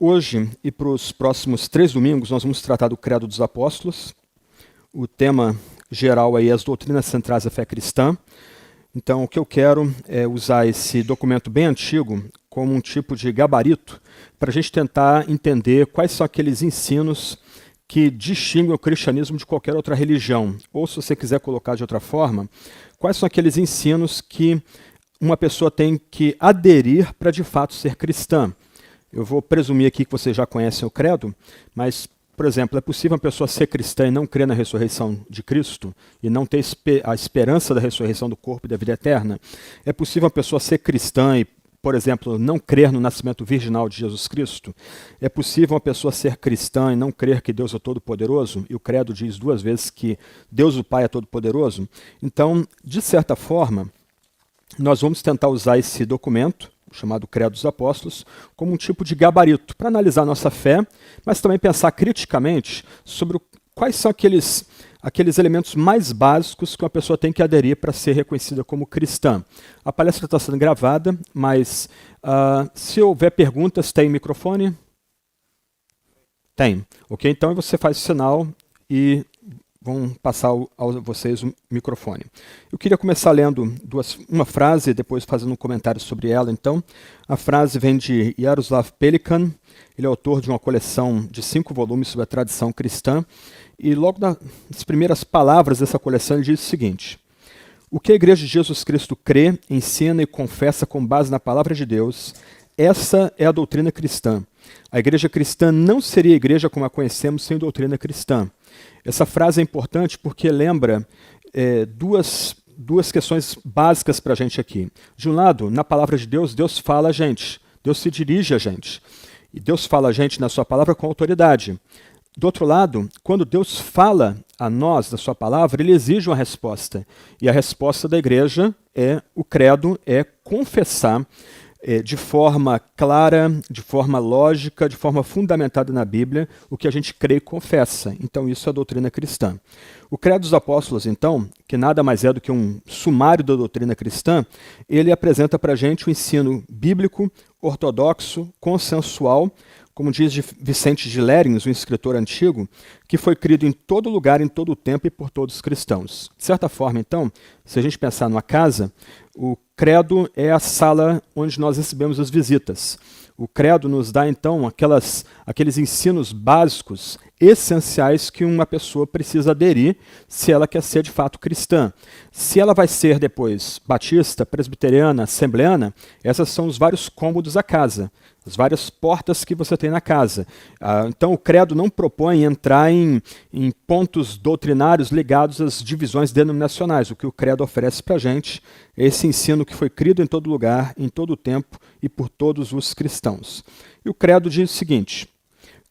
Hoje e para os próximos 3 domingos nós vamos tratar do Credo dos Apóstolos. O tema geral aí é as doutrinas centrais da fé cristã. Então o que eu quero é usar esse documento bem antigo como um tipo de gabarito para a gente tentar entender quais são aqueles ensinos que distinguem o cristianismo de qualquer outra religião. Ou, se você quiser colocar de outra forma, quais são aqueles ensinos que uma pessoa tem que aderir para de fato ser cristã. Eu vou presumir aqui que vocês já conhecem o credo, mas, por exemplo, é possível uma pessoa ser cristã e não crer na ressurreição de Cristo e não ter a esperança da ressurreição do corpo e da vida eterna? É possível uma pessoa ser cristã e, por exemplo, não crer no nascimento virginal de Jesus Cristo? É possível uma pessoa ser cristã e não crer que Deus é todo-poderoso? E o credo diz 2 vezes que Deus o Pai é todo-poderoso? Então, de certa forma, nós vamos tentar usar esse documento, chamado Credo dos Apóstolos, como um tipo de gabarito para analisar a nossa fé, mas também pensar criticamente sobre quais são aqueles elementos mais básicos que uma pessoa tem que aderir para ser reconhecida como cristã. A palestra está sendo gravada, mas se houver perguntas, tem microfone? Tem. Ok? Então você faz o sinal e vão passar a vocês o microfone. Eu queria começar lendo uma frase e depois fazendo um comentário sobre ela. Então, a frase vem de Jaroslav Pelikan. Ele é autor de uma coleção de 5 volumes sobre a tradição cristã. E logo nas primeiras palavras dessa coleção ele diz o seguinte: o que a Igreja de Jesus Cristo crê, ensina e confessa com base na palavra de Deus, essa é a doutrina cristã. A igreja cristã não seria a igreja como a conhecemos sem doutrina cristã. Essa frase é importante porque lembra duas questões básicas para a gente aqui. De um lado, na palavra de Deus, Deus fala a gente, Deus se dirige a gente. E Deus fala a gente na sua palavra com autoridade. Do outro lado, quando Deus fala a nós da sua palavra, ele exige uma resposta. E a resposta da igreja o credo é confessar de forma clara, de forma lógica, de forma fundamentada na Bíblia, o que a gente crê e confessa. Então isso é a doutrina cristã. O Credo dos Apóstolos, então, que nada mais é do que um sumário da doutrina cristã, ele apresenta para a gente o ensino bíblico, ortodoxo, consensual, como diz Vicente de Lérins, um escritor antigo, que foi crido em todo lugar, em todo o tempo e por todos os cristãos. De certa forma, então, se a gente pensar numa casa, o credo é a sala onde nós recebemos as visitas. O credo nos dá, então, aqueles ensinos básicos, essenciais que uma pessoa precisa aderir se ela quer ser de fato cristã. Se ela vai ser depois batista, presbiteriana, assembleana, esses são os vários cômodos da casa, as várias portas que você tem na casa. Então o credo não propõe entrar em pontos doutrinários ligados às divisões denominacionais. O que o credo oferece para a gente é esse ensino que foi crido em todo lugar, em todo o tempo e por todos os cristãos. E o credo diz o seguinte: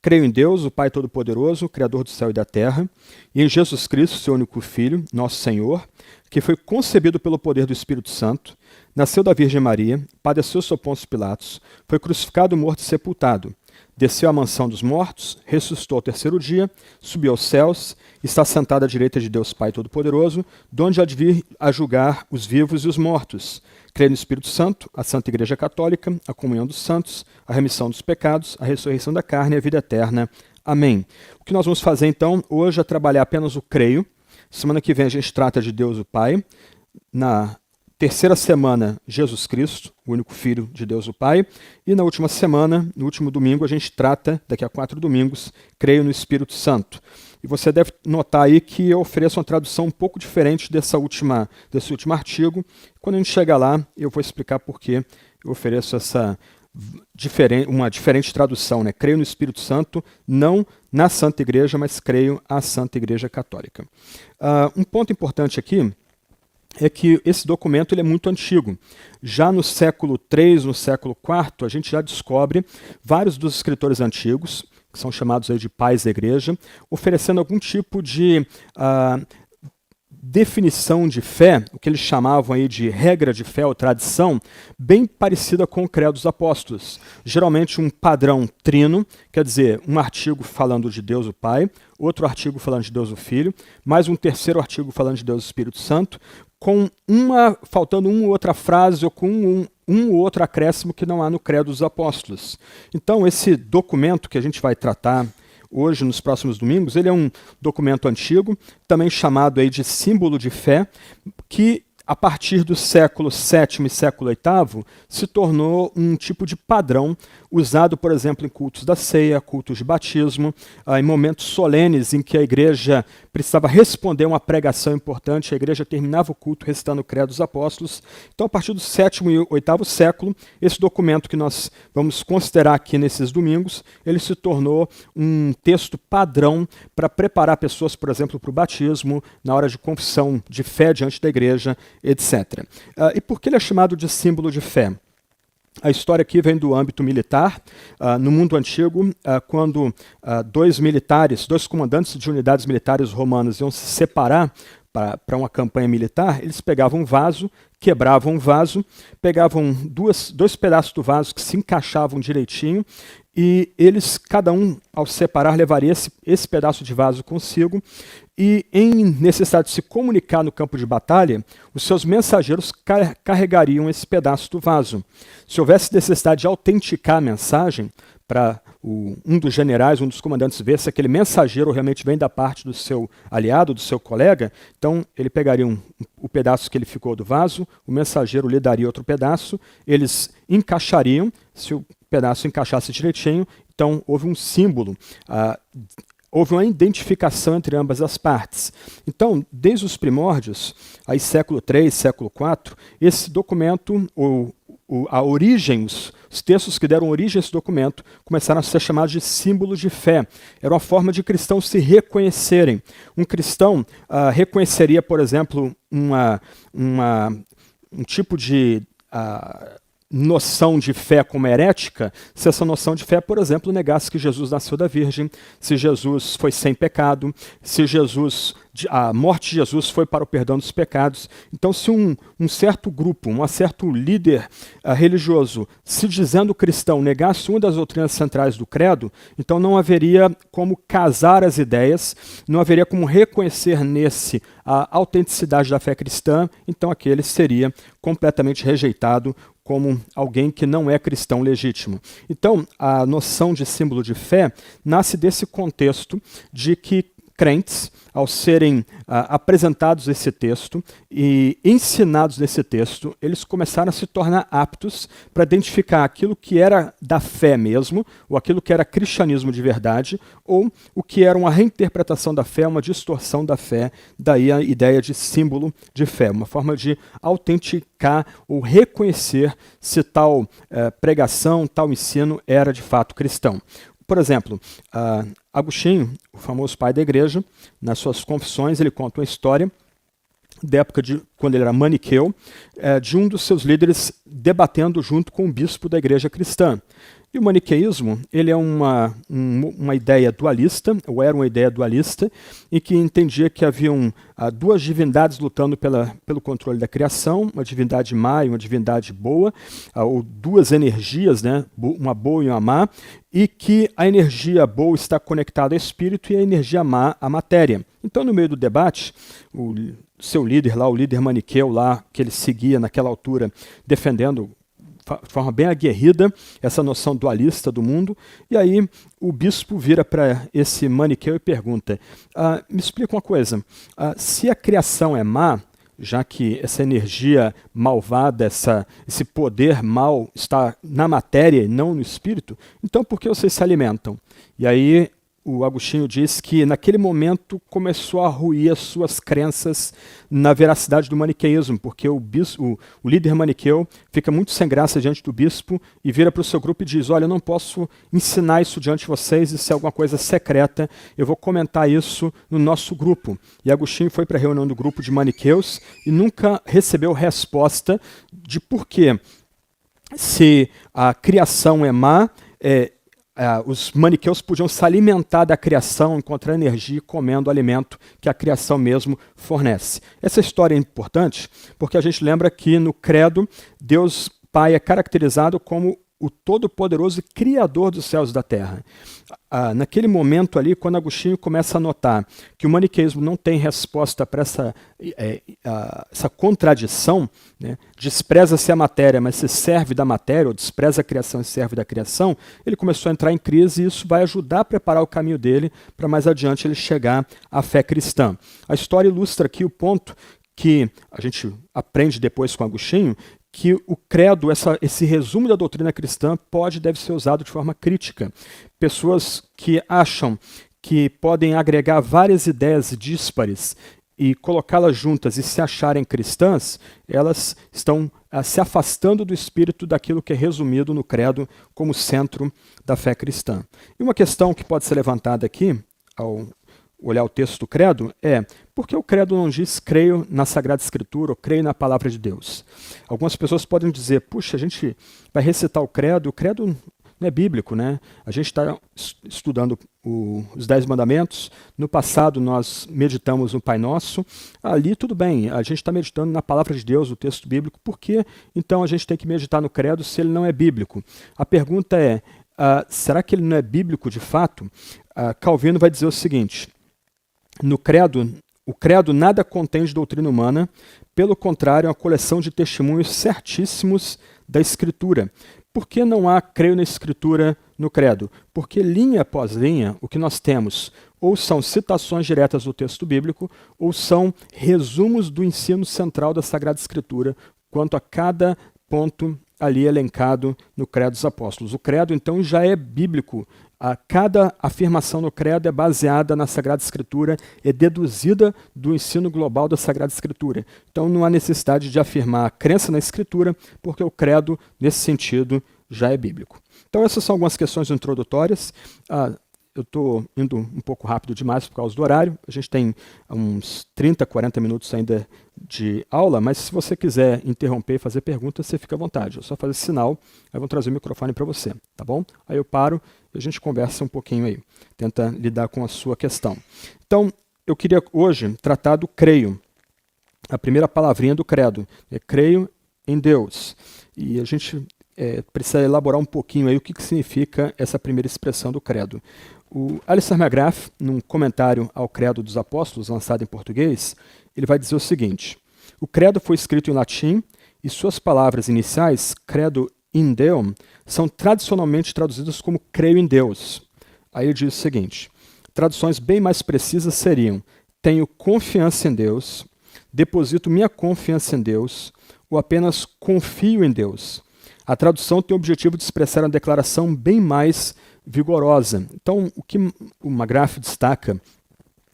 creio em Deus, o Pai Todo-Poderoso, Criador do céu e da terra, e em Jesus Cristo, seu único Filho, nosso Senhor, que foi concebido pelo poder do Espírito Santo, nasceu da Virgem Maria, padeceu sob Pôncio Pilatos, foi crucificado, morto e sepultado, desceu à mansão dos mortos, ressuscitou ao 3º dia, subiu aos céus, está sentado à direita de Deus Pai Todo-Poderoso, de onde há de vir a julgar os vivos e os mortos. Creio no Espírito Santo, a Santa Igreja Católica, a comunhão dos santos, a remissão dos pecados, a ressurreição da carne e a vida eterna. Amém. O que nós vamos fazer então hoje é trabalhar apenas o creio. Semana que vem a gente trata de Deus o Pai. Na 3ª semana, Jesus Cristo, o único Filho de Deus o Pai. E na última semana, no último domingo, a gente trata, daqui a 4 domingos, creio no Espírito Santo. E você deve notar aí que eu ofereço uma tradução um pouco diferente desse último artigo. Quando a gente chegar lá, eu vou explicar por que eu ofereço uma diferente tradução, né? Creio no Espírito Santo, não na Santa Igreja, mas creio à Santa Igreja Católica. Um ponto importante aqui é que esse documento ele é muito antigo. Já no século III, no século IV, a gente já descobre vários dos escritores antigos, que são chamados aí de pais da igreja, oferecendo algum tipo de definição de fé, o que eles chamavam aí de regra de fé ou tradição, bem parecida com o Credo dos Apóstolos. Geralmente um padrão trino, quer dizer, um artigo falando de Deus o Pai, outro artigo falando de Deus o Filho, mais um terceiro artigo falando de Deus o Espírito Santo, faltando uma ou outra frase ou com um ou outro acréscimo que não há no Credo dos Apóstolos. Então, esse documento que a gente vai tratar hoje, nos próximos domingos, ele é um documento antigo, também chamado aí de símbolo de fé, que a partir do século VII e século VIII, se tornou um tipo de padrão usado, por exemplo, em cultos da ceia, cultos de batismo, em momentos solenes em que a igreja precisava responder uma pregação importante, a igreja terminava o culto recitando o Credo dos Apóstolos. Então, a partir do VII e VIII século, esse documento que nós vamos considerar aqui nesses domingos, ele se tornou um texto padrão para preparar pessoas, por exemplo, para o batismo, na hora de confissão de fé diante da igreja, etc. E por que ele é chamado de símbolo de fé? A história aqui vem do âmbito militar. No mundo antigo, quando dois comandantes de unidades militares romanas iam se separar para uma campanha militar, eles pegavam um vaso, quebravam um vaso, pegavam dois pedaços do vaso que se encaixavam direitinho, e eles, cada um, ao separar, levaria esse pedaço de vaso consigo, e em necessidade de se comunicar no campo de batalha, os seus mensageiros carregariam esse pedaço do vaso. Se houvesse necessidade de autenticar a mensagem, para um dos generais, um dos comandantes ver se aquele mensageiro realmente vem da parte do seu aliado, do seu colega, então ele pegaria o pedaço que ele ficou do vaso, o mensageiro lhe daria outro pedaço, eles encaixariam, se o pedaço encaixasse direitinho, então houve um símbolo, houve uma identificação entre ambas as partes. Então, desde os primórdios, aí século III, século IV, esse documento, a origem, os textos que deram origem a esse documento começaram a ser chamados de símbolos de fé. Era uma forma de cristãos se reconhecerem. Um cristão reconheceria, por exemplo, um tipo de noção de fé como herética, se essa noção de fé, por exemplo, negasse que Jesus nasceu da Virgem, se Jesus foi sem pecado, se a morte de Jesus foi para o perdão dos pecados. Então, se um certo grupo, um certo líder religioso, se dizendo cristão, negasse uma das doutrinas centrais do credo, então não haveria como casar as ideias, não haveria como reconhecer nesse a autenticidade da fé cristã, então aquele seria completamente rejeitado como alguém que não é cristão legítimo. Então, a noção de símbolo de fé nasce desse contexto de que crentes, ao serem apresentados esse texto e ensinados nesse texto, eles começaram a se tornar aptos para identificar aquilo que era da fé mesmo, ou aquilo que era cristianismo de verdade, ou o que era uma reinterpretação da fé, uma distorção da fé, daí a ideia de símbolo de fé, uma forma de autenticar ou reconhecer se tal pregação, tal ensino era de fato cristão. Por exemplo, Agostinho, o famoso pai da igreja, nas suas confissões, ele conta uma história da época de quando ele era maniqueu, de um dos seus líderes debatendo junto com o bispo da igreja cristã. E o maniqueísmo, ele é uma ideia dualista, ou era uma ideia dualista, em que entendia que haviam duas divindades lutando pelo controle da criação, uma divindade má e uma divindade boa, ou duas energias, né, uma boa e uma má, e que a energia boa está conectada ao espírito e a energia má à matéria. Então, no meio do debate, o seu líder lá, o líder maniqueu lá, que ele seguia naquela altura, defendendo de forma bem aguerrida essa noção dualista do mundo, e aí o bispo vira para esse maniqueu e pergunta, me explica uma coisa, se a criação é má, já que essa energia malvada, esse poder mal está na matéria e não no espírito, então por que vocês se alimentam? E aí o Agostinho diz que naquele momento começou a ruir as suas crenças na veracidade do maniqueísmo, porque o líder maniqueu fica muito sem graça diante do bispo e vira para o seu grupo e diz, olha, eu não posso ensinar isso diante de vocês, isso é alguma coisa secreta, eu vou comentar isso no nosso grupo. E Agostinho foi para a reunião do grupo de maniqueus e nunca recebeu resposta de por quê. Se a criação é má, os maniqueus podiam se alimentar da criação, encontrar energia comendo o alimento que a criação mesmo fornece. Essa história é importante porque a gente lembra que no credo, Deus Pai é caracterizado como o Todo-Poderoso e Criador dos céus e da terra. Naquele momento ali, quando Agostinho começa a notar que o maniqueísmo não tem resposta para essa contradição, né, despreza-se a matéria, mas se serve da matéria, ou despreza a criação e serve da criação, ele começou a entrar em crise e isso vai ajudar a preparar o caminho dele para mais adiante ele chegar à fé cristã. A história ilustra aqui o ponto que a gente aprende depois com Agostinho, que o credo, esse resumo da doutrina cristã, pode e deve ser usado de forma crítica. Pessoas que acham que podem agregar várias ideias díspares e colocá-las juntas e se acharem cristãs, elas estão se afastando do espírito daquilo que é resumido no credo como centro da fé cristã. E uma questão que pode ser levantada aqui, ao olhar o texto do credo, é por que o credo não diz creio na Sagrada Escritura ou creio na Palavra de Deus? Algumas pessoas podem dizer, puxa, a gente vai recitar o credo não é bíblico, né? A gente está estudando os 10 mandamentos, no passado nós meditamos no Pai Nosso, ali tudo bem, a gente está meditando na Palavra de Deus, o texto bíblico, por que então a gente tem que meditar no credo se ele não é bíblico? A pergunta é, será que ele não é bíblico de fato? Calvino vai dizer o seguinte, o credo nada contém de doutrina humana, pelo contrário, é uma coleção de testemunhos certíssimos da Escritura. Por que não há creio na Escritura no credo? Porque linha após linha, o que nós temos ou são citações diretas do texto bíblico, ou são resumos do ensino central da Sagrada Escritura, quanto a cada ponto ali elencado no credo dos apóstolos. O credo, então, já é bíblico. Cada afirmação no credo é baseada na Sagrada Escritura, é deduzida do ensino global da Sagrada Escritura. Então não há necessidade de afirmar a crença na Escritura, porque o credo, nesse sentido, já é bíblico. Então essas são algumas questões introdutórias. Eu estou indo um pouco rápido demais por causa do horário. A gente tem uns 30, 40 minutos ainda de aula, mas se você quiser interromper e fazer perguntas, você fica à vontade. É só fazer sinal, aí vão trazer o microfone para você, tá bom? Aí eu paro e a gente conversa um pouquinho aí, tenta lidar com a sua questão. Então, eu queria hoje tratar do creio. A primeira palavrinha do credo é creio em Deus. E a gente precisa elaborar um pouquinho aí o que significa essa primeira expressão do credo. O Alistair McGrath, num comentário ao Credo dos Apóstolos, lançado em português, ele vai dizer o seguinte, o credo foi escrito em latim e suas palavras iniciais, credo in Deum, são tradicionalmente traduzidas como creio em Deus. Aí ele diz o seguinte, traduções bem mais precisas seriam, tenho confiança em Deus, deposito minha confiança em Deus, ou apenas confio em Deus. A tradução tem o objetivo de expressar uma declaração bem mais vigorosa. Então, o que o McGrath destaca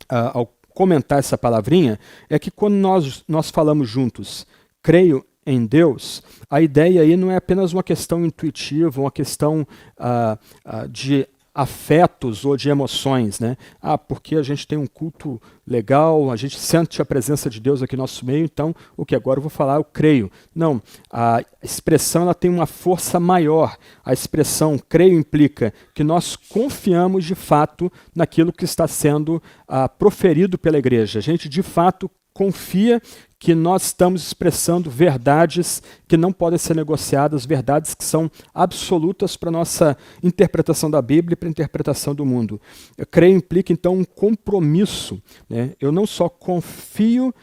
ao comentar essa palavrinha é que quando nós falamos juntos, creio em Deus, a ideia aí não é apenas uma questão intuitiva, uma questão de afetos ou de emoções, né? Porque a gente tem um culto legal, a gente sente a presença de Deus aqui no nosso meio, então o que agora eu vou falar, eu creio. Não, a expressão ela tem uma força maior. A expressão creio implica que nós confiamos de fato naquilo que está sendo proferido pela igreja. A gente de fato confia que nós estamos expressando verdades que não podem ser negociadas, verdades que são absolutas para a nossa interpretação da Bíblia e para a interpretação do mundo. Eu creio implica, então, um compromisso, né? Eu não só confio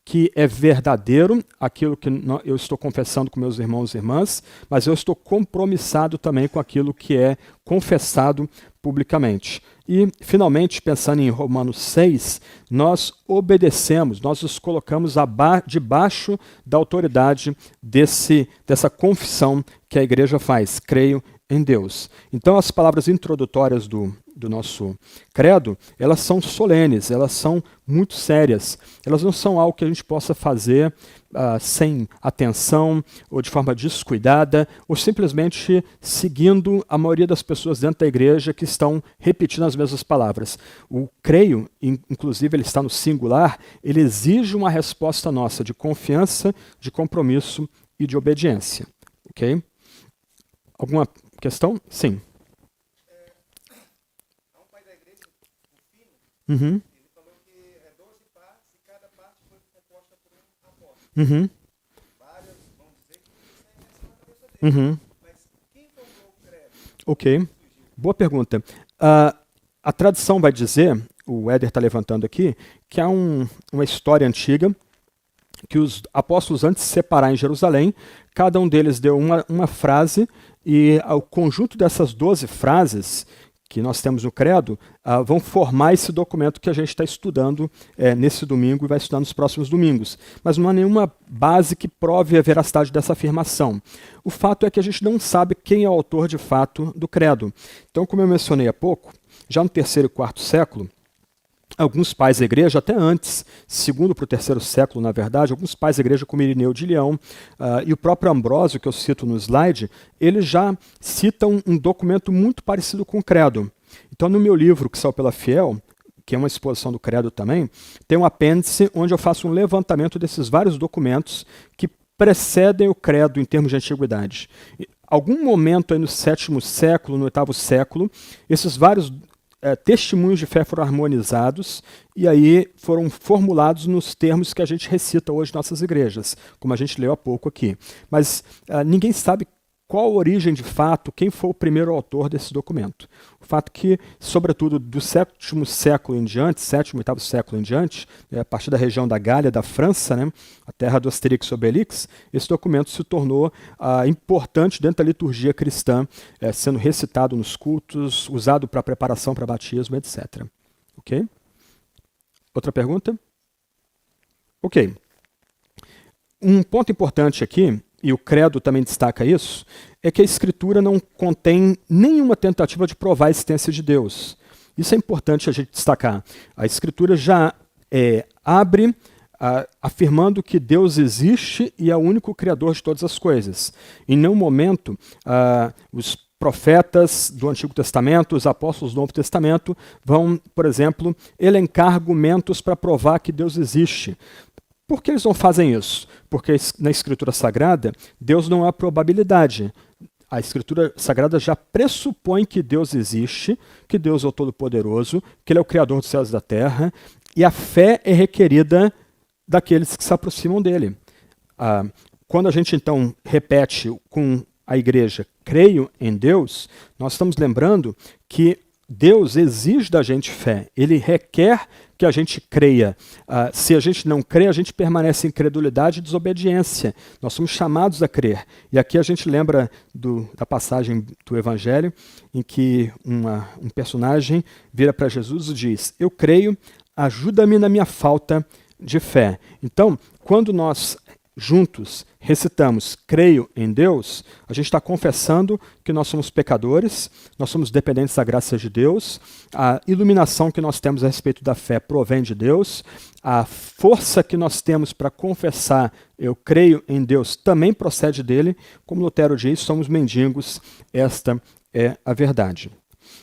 que é verdadeiro aquilo que eu estou confessando com meus irmãos e irmãs, mas eu estou compromissado também com aquilo que é confessado publicamente. E, finalmente, pensando em Romanos 6, nós obedecemos, nós nos colocamos debaixo da autoridade dessa confissão que a igreja faz, creio em Deus. Então, as palavras introdutórias do nosso credo, elas são solenes, elas são muito sérias. Elas não são algo que a gente possa fazer sem atenção, ou de forma descuidada, ou simplesmente seguindo a maioria das pessoas dentro da igreja que estão repetindo as mesmas palavras. O creio, inclusive ele está no singular, ele exige uma resposta nossa de confiança, de compromisso e de obediência. Ok? Alguma questão? Sim. Há um pai da igreja, o Fino, ele falou que é 12 partes e cada parte foi composta por um apóstolo. Várias vão dizer que isso é essa na cabeça dele. Mas quem foi Ok, boa pergunta. A tradição vai dizer, o Éder está levantando aqui, que há uma história antiga que os apóstolos, antes de se separar em Jerusalém, cada um deles deu uma frase, e o conjunto dessas 12 frases que nós temos no Credo vão formar esse documento que a gente está estudando nesse domingo e vai estudar nos próximos domingos. Mas não há nenhuma base que prove a veracidade dessa afirmação. O fato é que a gente não sabe quem é o autor de fato do Credo. Então, como eu mencionei há pouco, já no 3º e 4º século, alguns pais da igreja, até antes, segundo para o 3º século, na verdade, alguns pais da igreja, como Irineu de Leão e o próprio Ambrósio, que eu cito no slide, eles já citam um documento muito parecido com o Credo. Então, no meu livro, que saiu pela Fiel, que é uma exposição do Credo também, tem um apêndice onde eu faço um levantamento desses vários documentos que precedem o Credo em termos de antiguidade. Algum momento aí no 7º século, no 8º século, esses vários testemunhos de fé foram harmonizados e aí foram formulados nos termos que a gente recita hoje em nossas igrejas, como a gente leu há pouco aqui. Mas ninguém sabe qual a origem de fato, quem foi o primeiro autor desse documento. O fato que, sobretudo do 7º século em diante, 7º e 8º século em diante, a partir da região da Gália, da França, né, a terra do Asterix e Obelix, esse documento se tornou importante dentro da liturgia cristã, sendo recitado nos cultos, usado para preparação para batismo, etc. Ok? Outra pergunta? Ok. Um ponto importante aqui, e o Credo também destaca isso, é que a Escritura não contém nenhuma tentativa de provar a existência de Deus. Isso é importante a gente destacar. A Escritura já abre afirmando que Deus existe e é o único Criador de todas as coisas. Em nenhum momento os profetas do Antigo Testamento, os apóstolos do Novo Testamento vão, por exemplo, elencar argumentos para provar que Deus existe. Por que eles não fazem isso? Porque na Escritura Sagrada, Deus não é a probabilidade. A Escritura Sagrada já pressupõe que Deus existe, que Deus é o Todo-Poderoso, que Ele é o Criador dos céus e da terra, e a fé é requerida daqueles que se aproximam dele. Quando a gente, então, repete com a igreja, creio em Deus, nós estamos lembrando que Deus exige da gente fé. Ele requer que a gente creia. Se a gente não crê, a gente permanece em incredulidade e desobediência. Nós somos chamados a crer. E aqui a gente lembra da passagem do Evangelho em que um personagem vira para Jesus e diz: eu creio, ajuda-me na minha falta de fé. Então, quando nós juntos recitamos creio em Deus, a gente está confessando que nós somos pecadores, nós somos dependentes da graça de Deus, a iluminação que nós temos a respeito da fé provém de Deus, a força que nós temos para confessar eu creio em Deus também procede dele, como Lutero diz, somos mendigos, esta é a verdade.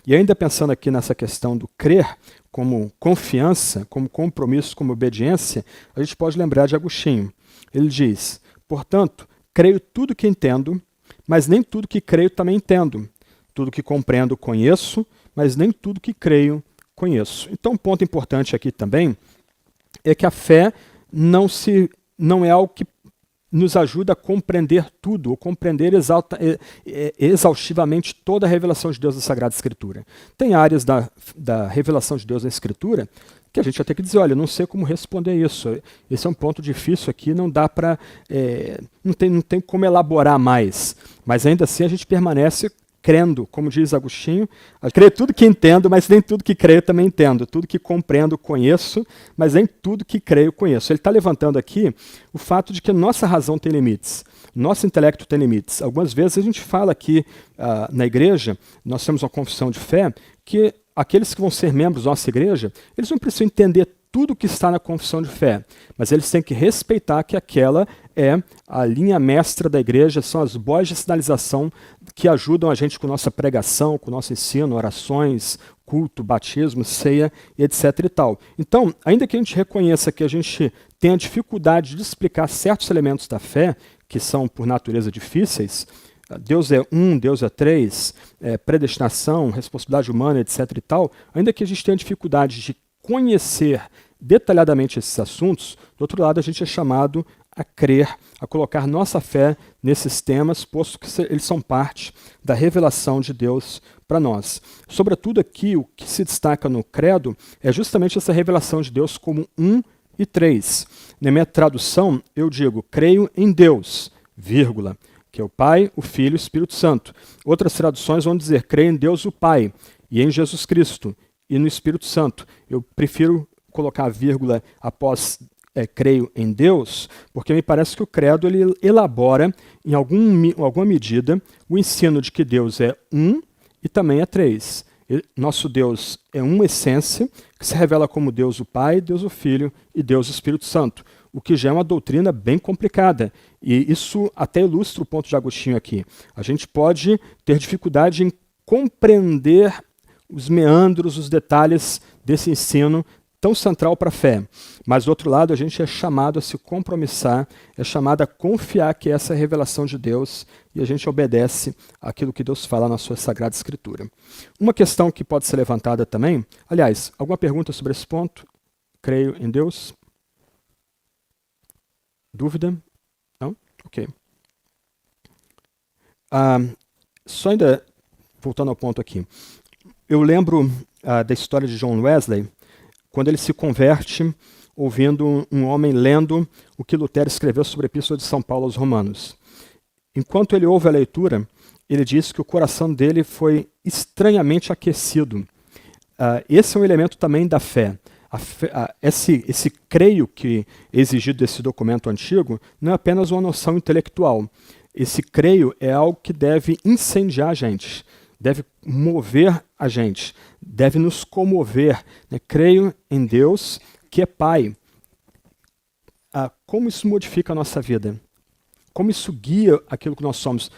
E ainda pensando aqui nessa questão do crer como confiança, como compromisso, como obediência, a gente pode lembrar de Agostinho. Ele diz: portanto, creio tudo que entendo, mas nem tudo que creio também entendo. Tudo que compreendo conheço, mas nem tudo que creio conheço. Então, um ponto importante aqui também é que a fé não é algo que nos ajuda a compreender tudo, ou compreender exaustivamente toda a revelação de Deus da Sagrada Escritura. Tem áreas da revelação de Deus na Escritura que a gente vai ter que dizer, olha, eu não sei como responder isso. Esse é um ponto difícil aqui, não dá para... não tem como elaborar mais. Mas ainda assim a gente permanece crendo, como diz Agostinho, creio tudo que entendo, mas nem tudo que creio também entendo. Tudo que compreendo conheço, mas nem tudo que creio conheço. Ele está levantando aqui o fato de que nossa razão tem limites, nosso intelecto tem limites. Algumas vezes a gente fala aqui na igreja, nós temos uma confissão de fé, que aqueles que vão ser membros da nossa igreja, eles não precisam entender tudo que está na confissão de fé, mas eles têm que respeitar que aquela é a linha mestra da igreja, são as boias de sinalização que ajudam a gente com nossa pregação, com nosso ensino, orações, culto, batismo, ceia, etc. e tal. Então, ainda que a gente reconheça que a gente tem a dificuldade de explicar certos elementos da fé, que são por natureza difíceis, Deus é um, Deus é três, predestinação, responsabilidade humana, etc. e tal, ainda que a gente tenha dificuldade de conhecer detalhadamente esses assuntos, do outro lado a gente é chamado a crer, a colocar nossa fé nesses temas, posto que eles são parte da revelação de Deus para nós. Sobretudo aqui, o que se destaca no credo é justamente essa revelação de Deus como 1 e 3. Na minha tradução, eu digo, creio em Deus, vírgula, que é o Pai, o Filho e o Espírito Santo. Outras traduções vão dizer, creio em Deus o Pai, e em Jesus Cristo, e no Espírito Santo. Eu prefiro colocar a vírgula após creio em Deus, porque me parece que o credo ele elabora, em alguma medida, o ensino de que Deus é um e também é três. Nosso Deus é uma essência, que se revela como Deus o Pai, Deus o Filho e Deus o Espírito Santo, o que já é uma doutrina bem complicada. E isso até ilustra o ponto de Agostinho aqui. A gente pode ter dificuldade em compreender os meandros, os detalhes desse ensino tão central para a fé. Mas, do outro lado, a gente é chamado a se compromissar, é chamado a confiar que essa é a revelação de Deus e a gente obedece àquilo que Deus fala na sua Sagrada Escritura. Uma questão que pode ser levantada também, aliás, alguma pergunta sobre esse ponto? Creio em Deus? Dúvida? Não? Ok. Só ainda, voltando ao ponto aqui, eu lembro da história de John Wesley, quando ele se converte ouvindo um homem lendo o que Lutero escreveu sobre a Epístola de São Paulo aos Romanos. Enquanto ele ouve a leitura, ele diz que o coração dele foi estranhamente aquecido. Esse é um elemento também da fé. Esse creio que é exigido desse documento antigo não é apenas uma noção intelectual. Esse creio é algo que deve incendiar a gente, deve mover a gente, deve nos comover. Creio em Deus, que é Pai. Como isso modifica a nossa vida? Como isso guia aquilo que nós somos?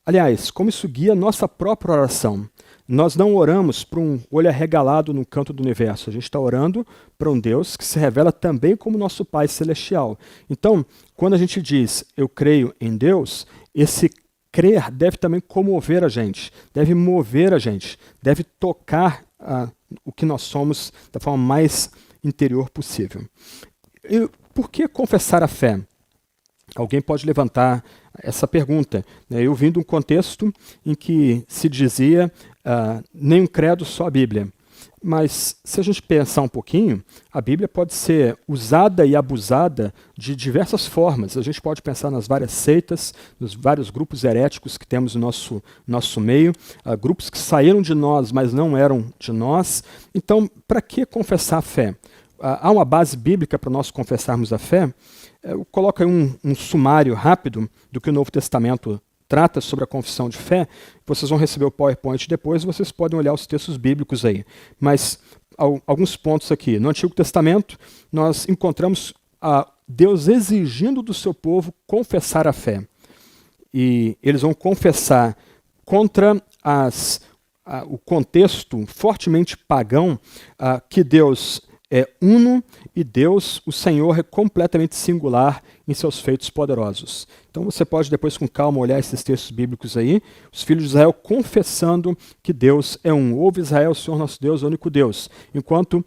Aliás, como isso guia a nossa própria oração? Nós não oramos para um olho arregalado no canto do universo. A gente está orando para um Deus que se revela também como nosso Pai Celestial. Então, quando a gente diz, eu creio em Deus, esse crer deve também comover a gente, deve mover a gente, deve tocar o que nós somos da forma mais interior possível. E por que confessar a fé? Alguém pode levantar essa pergunta. Eu vim de um contexto em que se dizia nem um credo, só a Bíblia. Mas se a gente pensar um pouquinho, a Bíblia pode ser usada e abusada de diversas formas. A gente pode pensar nas várias seitas, nos vários grupos heréticos que temos no nosso meio, grupos que saíram de nós, mas não eram de nós. Então, para que confessar a fé? Há uma base bíblica para nós confessarmos a fé. Eu coloco aí um sumário rápido do que o Novo Testamento trata sobre a confissão de fé. Vocês vão receber o PowerPoint depois, vocês podem olhar os textos bíblicos aí. Mas alguns pontos aqui. No Antigo Testamento, nós encontramos Deus exigindo do seu povo confessar a fé. E eles vão confessar contra o contexto fortemente pagão que Deus é uno e Deus, o Senhor, é completamente singular em seus feitos poderosos. Então você pode depois com calma olhar esses textos bíblicos aí, os filhos de Israel confessando que Deus é um. Ouve Israel, o Senhor nosso Deus, é o único Deus. Enquanto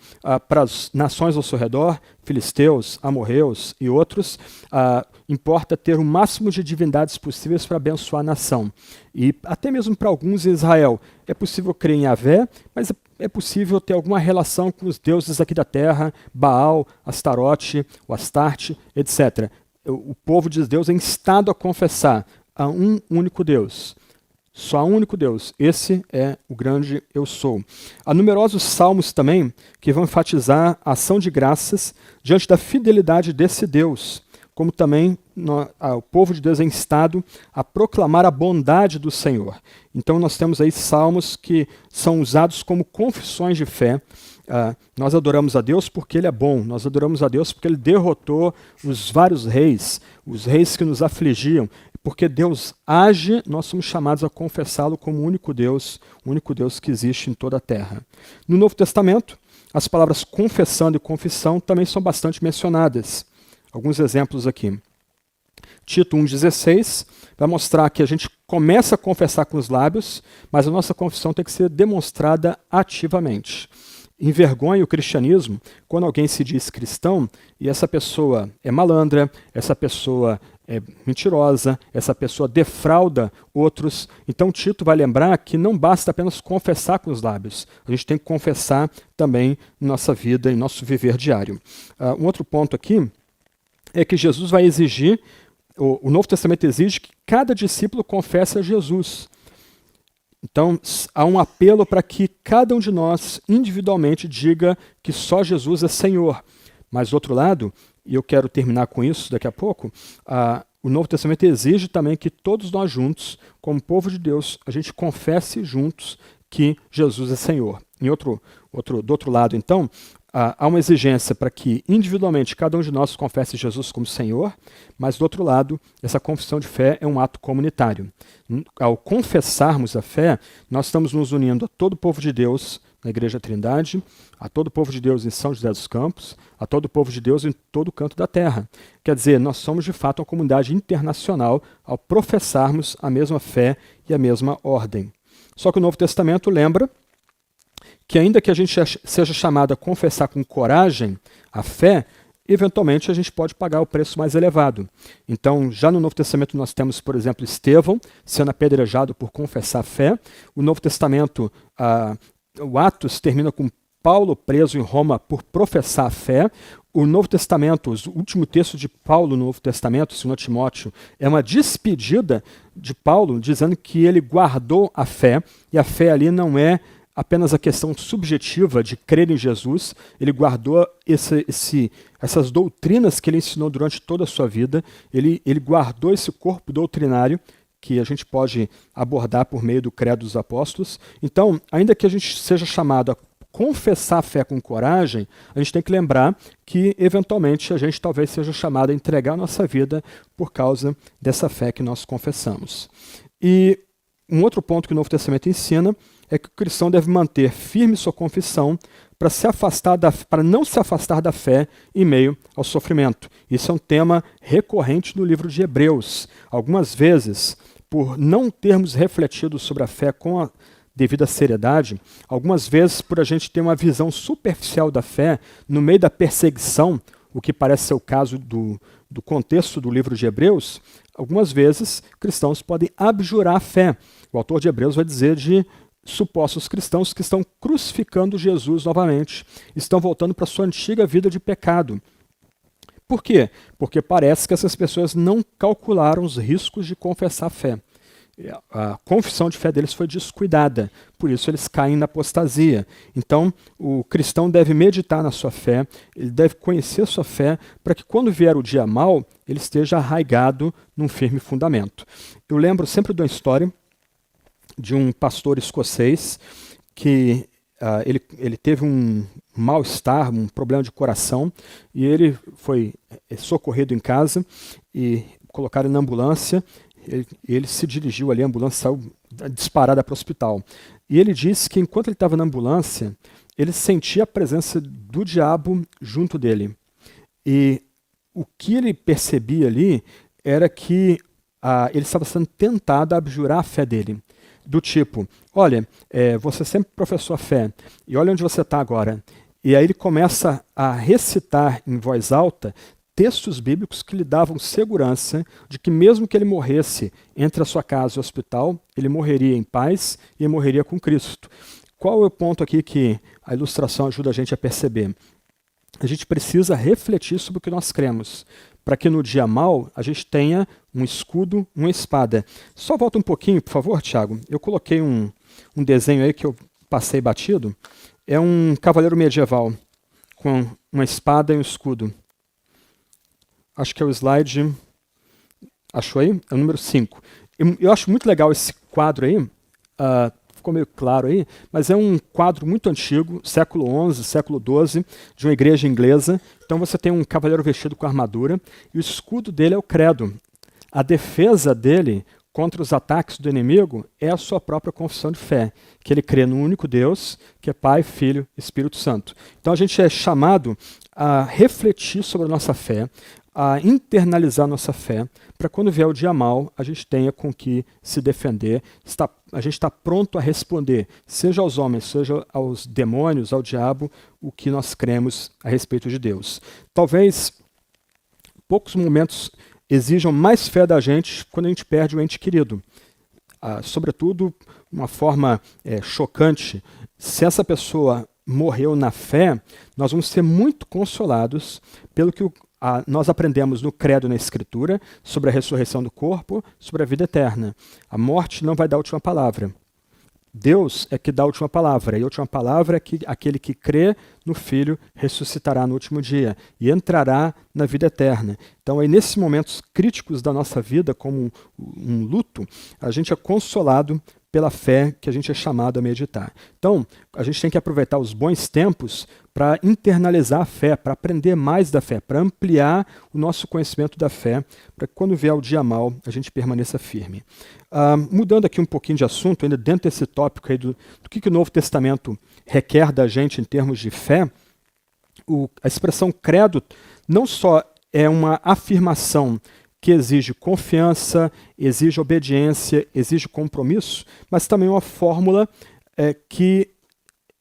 para as nações ao seu redor, filisteus, amorreus e outros, importa ter o máximo de divindades possíveis para abençoar a nação. E até mesmo para alguns em Israel, é possível crer em Yahvé, mas é possível ter alguma relação com os deuses aqui da terra, Baal, Astarote, o Astarte, etc. O povo de Deus é instado a confessar a um único Deus. Só há um único Deus. Esse é o grande eu sou. Há numerosos salmos também que vão enfatizar a ação de graças diante da fidelidade desse Deus, como também o povo de Deus é instado a proclamar a bondade do Senhor. Então nós temos aí salmos que são usados como confissões de fé. Nós adoramos a Deus porque Ele é bom, nós adoramos a Deus porque Ele derrotou os vários reis, os reis que nos afligiam. Porque Deus age, nós somos chamados a confessá-lo como o único Deus que existe em toda a terra. No Novo Testamento, as palavras confessando e confissão também são bastante mencionadas. Alguns exemplos aqui. Tito 1,16 vai mostrar que a gente começa a confessar com os lábios, mas a nossa confissão tem que ser demonstrada ativamente. envergonha o cristianismo quando alguém se diz cristão e essa pessoa é malandra, essa pessoa é mentirosa, essa pessoa defrauda outros. Então Tito vai lembrar que não basta apenas confessar com os lábios, a gente tem que confessar também em nossa vida, em nosso viver diário. Um outro ponto aqui é que Jesus vai exigir, o Novo Testamento exige que cada discípulo confesse a Jesus. Então, há um apelo para que cada um de nós, individualmente, diga que só Jesus é Senhor. Mas, do outro lado, e eu quero terminar com isso daqui a pouco, o Novo Testamento exige também que todos nós juntos, como povo de Deus, a gente confesse juntos que Jesus é Senhor. Do outro lado, então, há uma exigência para que, individualmente, cada um de nós confesse Jesus como Senhor, mas, do outro lado, essa confissão de fé é um ato comunitário. Ao confessarmos a fé, nós estamos nos unindo a todo o povo de Deus na Igreja Trindade, a todo o povo de Deus em São José dos Campos, a todo o povo de Deus em todo o canto da terra. Quer dizer, nós somos, de fato, uma comunidade internacional ao professarmos a mesma fé e a mesma ordem. Só que o Novo Testamento lembra que ainda que a gente seja chamado a confessar com coragem a fé, eventualmente a gente pode pagar o preço mais elevado. Então, já no Novo Testamento nós temos, por exemplo, Estevão sendo apedrejado por confessar a fé. O Novo Testamento, o Atos termina com Paulo preso em Roma por professar a fé. O Novo Testamento, o último texto de Paulo no Novo Testamento, 2 Timóteo, é uma despedida de Paulo, dizendo que ele guardou a fé, e a fé ali não é apenas a questão subjetiva de crer em Jesus, ele guardou essas doutrinas que ele ensinou durante toda a sua vida, ele guardou esse corpo doutrinário que a gente pode abordar por meio do Credo dos Apóstolos. Então, ainda que a gente seja chamado a confessar a fé com coragem, a gente tem que lembrar que, eventualmente, a gente talvez seja chamado a entregar a nossa vida por causa dessa fé que nós confessamos. E um outro ponto que o Novo Testamento ensina é que o cristão deve manter firme sua confissão para não se afastar da fé em meio ao sofrimento. Isso é um tema recorrente no livro de Hebreus. Algumas vezes, por não termos refletido sobre a fé com a devida seriedade, algumas vezes por a gente ter uma visão superficial da fé no meio da perseguição, o que parece ser o caso do contexto do livro de Hebreus, algumas vezes cristãos podem abjurar a fé. O autor de Hebreus vai dizer de supostos cristãos que estão crucificando Jesus novamente, estão voltando para a sua antiga vida de pecado. Por quê? Porque parece que essas pessoas não calcularam os riscos de confessar a fé. A confissão de fé deles foi descuidada, por isso eles caem na apostasia. Então, o cristão deve meditar na sua fé, ele deve conhecer a sua fé, para que quando vier o dia mau, ele esteja arraigado num firme fundamento. Eu lembro sempre de uma história de um pastor escocês que ele teve um mal-estar, um problema de coração, e ele foi socorrido em casa e colocaram na ambulância. Ele se dirigiu ali, a ambulância saiu disparada para o hospital. E ele disse que enquanto ele estava na ambulância, ele sentia a presença do diabo junto dele. E o que ele percebia ali era que ele estava sendo tentado a abjurar a fé dele. Do tipo, olha, você sempre professou a fé, e olha onde você está agora. E aí ele começa a recitar em voz alta textos bíblicos que lhe davam segurança de que mesmo que ele morresse entre a sua casa e o hospital, ele morreria em paz e morreria com Cristo. Qual é o ponto aqui que a ilustração ajuda a gente a perceber? A gente precisa refletir sobre o que nós cremos, para que no dia mau a gente tenha um escudo, uma espada. Só volta um pouquinho, por favor, Tiago. Eu coloquei um desenho aí que eu passei batido. É um cavaleiro medieval com uma espada e um escudo. Acho que é o slide... Achou aí? É o número 5. Eu acho muito legal esse quadro aí. Ficou meio claro aí, mas é um quadro muito antigo, século XI, século XII, de uma igreja inglesa. Então você tem um cavaleiro vestido com armadura, e o escudo dele é o credo. A defesa dele contra os ataques do inimigo é a sua própria confissão de fé, que ele crê no único Deus, que é Pai, Filho e Espírito Santo. Então a gente é chamado a refletir sobre a nossa fé, a internalizar nossa fé, para quando vier o dia mal, a gente tenha com que se defender, a gente está pronto a responder, seja aos homens, seja aos demônios, ao diabo, o que nós cremos a respeito de Deus. Talvez poucos momentos exijam mais fé da gente quando a gente perde o ente querido. Sobretudo, uma forma chocante, se essa pessoa morreu na fé, nós vamos ser muito consolados pelo que nós aprendemos no credo e na escritura sobre a ressurreição do corpo, sobre a vida eterna. A morte não vai dar a última palavra. Deus é que dá a última palavra, e a última palavra é que aquele que crê no Filho ressuscitará no último dia e entrará na vida eterna. Então, aí, nesses momentos críticos da nossa vida, como um luto, a gente é consolado pela fé que a gente é chamado a meditar. Então, a gente tem que aproveitar os bons tempos para internalizar a fé, para aprender mais da fé, para ampliar o nosso conhecimento da fé, para que quando vier o dia mal, a gente permaneça firme. Mudando aqui um pouquinho de assunto, ainda dentro desse tópico aí do que o Novo Testamento requer da gente em termos de fé, a expressão credo não só é uma afirmação que exige confiança, exige obediência, exige compromisso, mas também uma fórmula que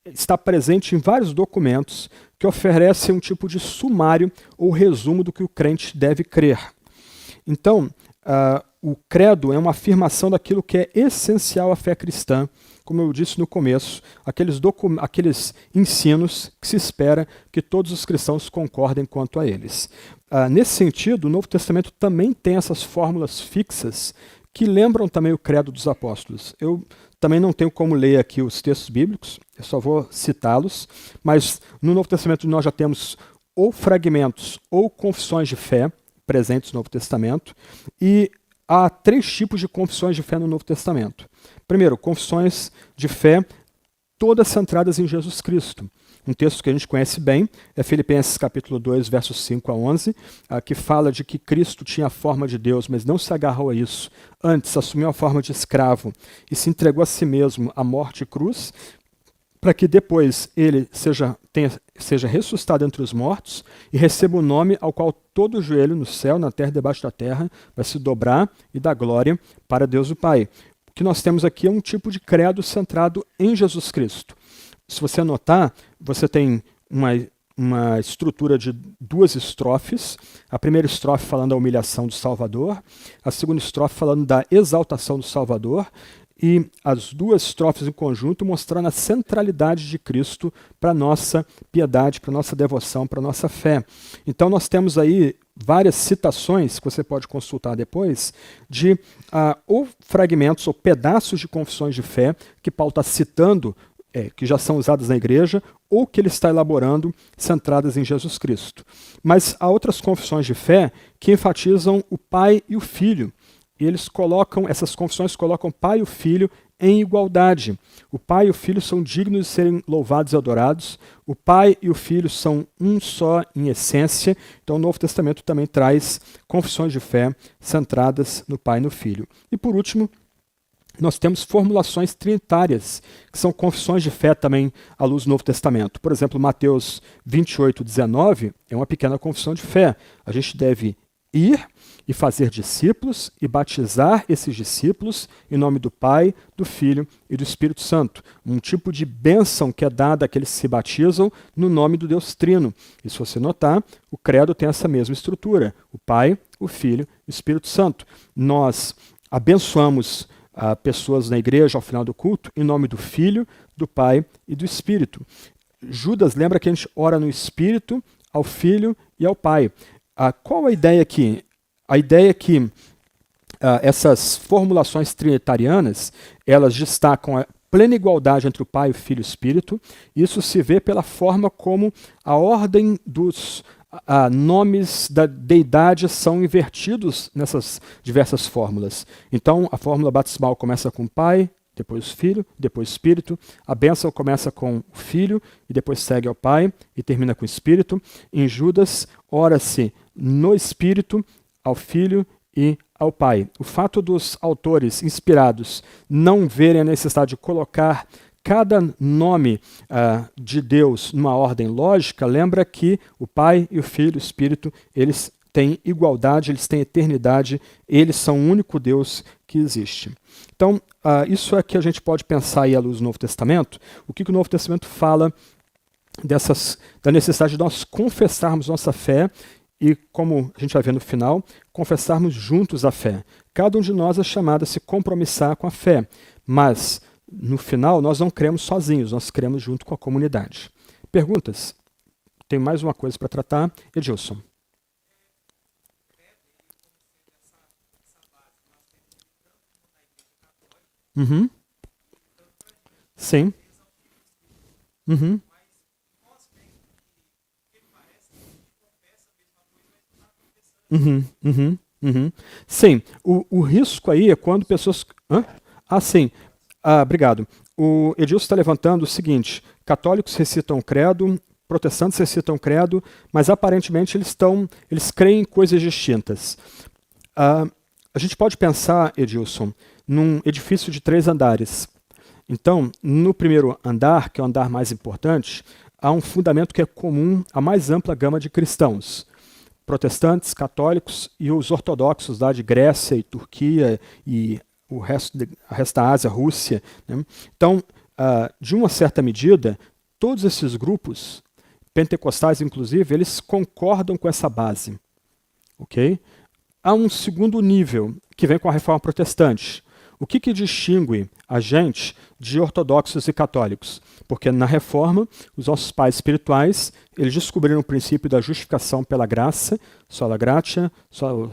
está presente em vários documentos que oferece um tipo de sumário ou resumo do que o crente deve crer. Então, o credo é uma afirmação daquilo que é essencial à fé cristã, como eu disse no começo, aqueles ensinos que se espera que todos os cristãos concordem quanto a eles. Nesse sentido, o Novo Testamento também tem essas fórmulas fixas que lembram também o credo dos apóstolos. Eu também não tenho como ler aqui os textos bíblicos, eu só vou citá-los, mas no Novo Testamento nós já temos ou fragmentos ou confissões de fé presentes no Novo Testamento, e há 3 tipos de confissões de fé no Novo Testamento. Primeiro, confissões de fé todas centradas em Jesus Cristo. Um texto que a gente conhece bem é Filipenses capítulo 2, versos 5 a 11, que fala de que Cristo tinha a forma de Deus, mas não se agarrou a isso. Antes, assumiu a forma de escravo e se entregou a si mesmo à morte e cruz, para que depois ele seja ressuscitado entre os mortos e receba o nome ao qual todo joelho no céu, na terra e debaixo da terra vai se dobrar e dar glória para Deus o Pai. O que nós temos aqui é um tipo de credo centrado em Jesus Cristo. Se você notar, você tem uma estrutura de 2 estrofes. A primeira estrofe falando da humilhação do Salvador, a segunda estrofe falando da exaltação do Salvador, e as 2 estrofes em conjunto mostrando a centralidade de Cristo para a nossa piedade, para a nossa devoção, para a nossa fé. Então nós temos aí várias citações, que você pode consultar depois, de ou fragmentos ou pedaços de confissões de fé que Paulo está citando, que já são usadas na igreja, ou que ele está elaborando, centradas em Jesus Cristo. Mas há outras confissões de fé que enfatizam o Pai e o Filho. E essas confissões colocam o Pai e o Filho em igualdade. O Pai e o Filho são dignos de serem louvados e adorados. O Pai e o Filho são um só em essência. Então o Novo Testamento também traz confissões de fé centradas no Pai e no Filho. E por último, nós temos formulações trinitárias, que são confissões de fé também à luz do Novo Testamento. Por exemplo, Mateus 28, 19 é uma pequena confissão de fé. A gente deve ir e fazer discípulos e batizar esses discípulos em nome do Pai, do Filho e do Espírito Santo. Um tipo de bênção que é dada àqueles que se batizam no nome do Deus Trino. E se você notar, o credo tem essa mesma estrutura. O Pai, o Filho e o Espírito Santo. Nós abençoamos pessoas na igreja ao final do culto em nome do Filho, do Pai e do Espírito. Judas lembra que a gente ora no Espírito, ao Filho e ao Pai. Qual a ideia aqui? A ideia é que essas formulações trinitarianas, elas destacam a plena igualdade entre o Pai, o Filho e o Espírito. Isso se vê pela forma como a ordem dos nomes da deidade são invertidos nessas diversas fórmulas. Então, a fórmula batismal começa com o Pai, depois o Filho, depois o Espírito. A bênção começa com o Filho e depois segue ao Pai e termina com o Espírito. Em Judas, ora-se no Espírito, ao Filho e ao Pai. O fato dos autores inspirados não verem a necessidade de colocar cada nome de Deus numa ordem lógica, lembra que o Pai e o Filho e o Espírito, eles têm igualdade, eles têm eternidade, eles são o único Deus que existe. Então, isso é que a gente pode pensar aí à luz do Novo Testamento. O que o Novo Testamento fala da necessidade de nós confessarmos nossa fé e, como a gente vai ver no final, confessarmos juntos a fé. Cada um de nós é chamado a se compromissar com a fé, mas no final nós não cremos sozinhos, nós cremos junto com a comunidade. Perguntas? Tem mais uma coisa para tratar? Edilson. Uhum. Sim. Uhum. Uhum, uhum, uhum. Sim, o risco aí é quando pessoas. Hã? Ah, sim. Obrigado. O Edilson está levantando o seguinte: católicos recitam credo, protestantes recitam credo, mas aparentemente eles creem em coisas distintas. A gente pode pensar, Edilson, num edifício de 3 andares. Então, no primeiro andar, que é o andar mais importante, há um fundamento que é comum à mais ampla gama de cristãos. Protestantes, católicos e os ortodoxos lá de Grécia e Turquia e o resto da Ásia, Rússia. Né? Então, de uma certa medida, todos esses grupos, pentecostais inclusive, eles concordam com essa base. Okay? Há um segundo nível que vem com a reforma protestante. O que distingue a gente de ortodoxos e católicos? Porque na reforma, os nossos pais espirituais, eles descobriram o princípio da justificação pela graça, sola gratia,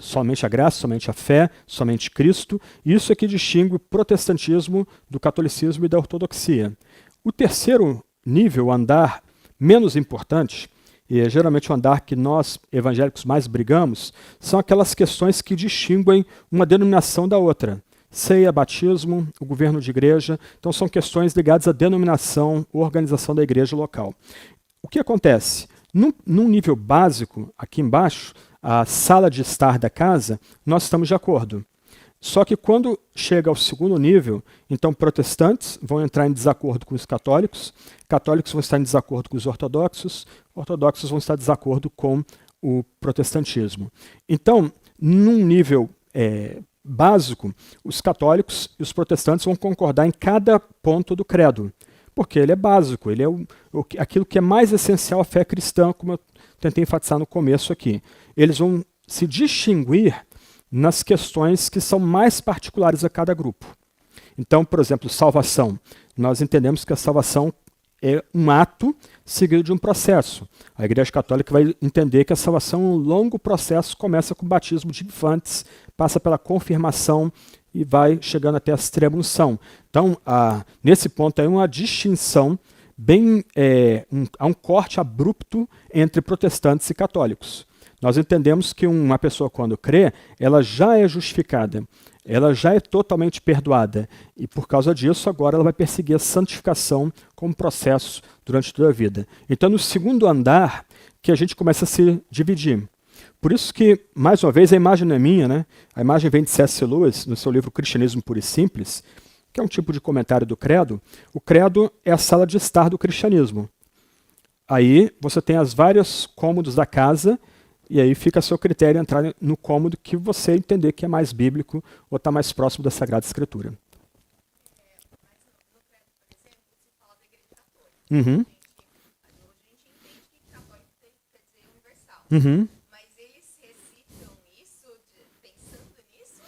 somente a graça, somente a fé, somente Cristo. Isso é que distingue o protestantismo do catolicismo e da ortodoxia. O terceiro nível, o andar menos importante, e é geralmente o andar que nós, evangélicos, mais brigamos, são aquelas questões que distinguem uma denominação da outra. Ceia, batismo, o governo de igreja. Então, são questões ligadas à denominação, organização da igreja local. O que acontece? Num nível básico, aqui embaixo, a sala de estar da casa, nós estamos de acordo. Só que quando chega ao segundo nível, então protestantes vão entrar em desacordo com os católicos, católicos vão estar em desacordo com os ortodoxos, ortodoxos vão estar em desacordo com o protestantismo. Então, num nível básico, os católicos e os protestantes vão concordar em cada ponto do credo, porque ele é básico, ele é aquilo que é mais essencial à fé cristã, como eu tentei enfatizar no começo aqui. Eles vão se distinguir nas questões que são mais particulares a cada grupo. Então, por exemplo, salvação. Nós entendemos que a salvação é um ato seguido de um processo. A Igreja Católica vai entender que a salvação é um longo processo, começa com o batismo de infantes, passa pela confirmação e vai chegando até a extrema-unção. Então, nesse ponto aí, uma distinção há um corte abrupto entre protestantes e católicos. Nós entendemos que uma pessoa, quando crê, ela já é justificada, ela já é totalmente perdoada. E por causa disso, agora ela vai perseguir a santificação como processo durante toda a vida. Então, no segundo andar, que a gente começa a se dividir. Por isso que, mais uma vez, a imagem não é minha, né? A imagem vem de C.S. Lewis, no seu livro Cristianismo Puro e Simples, que é um tipo de comentário do credo. O credo é a sala de estar do cristianismo. Aí você tem as vários cômodos da casa, e aí fica a seu critério entrar no cômodo que você entender que é mais bíblico ou está mais próximo da Sagrada Escritura. Uhum. Uhum. Mas eles recitam isso pensando nisso?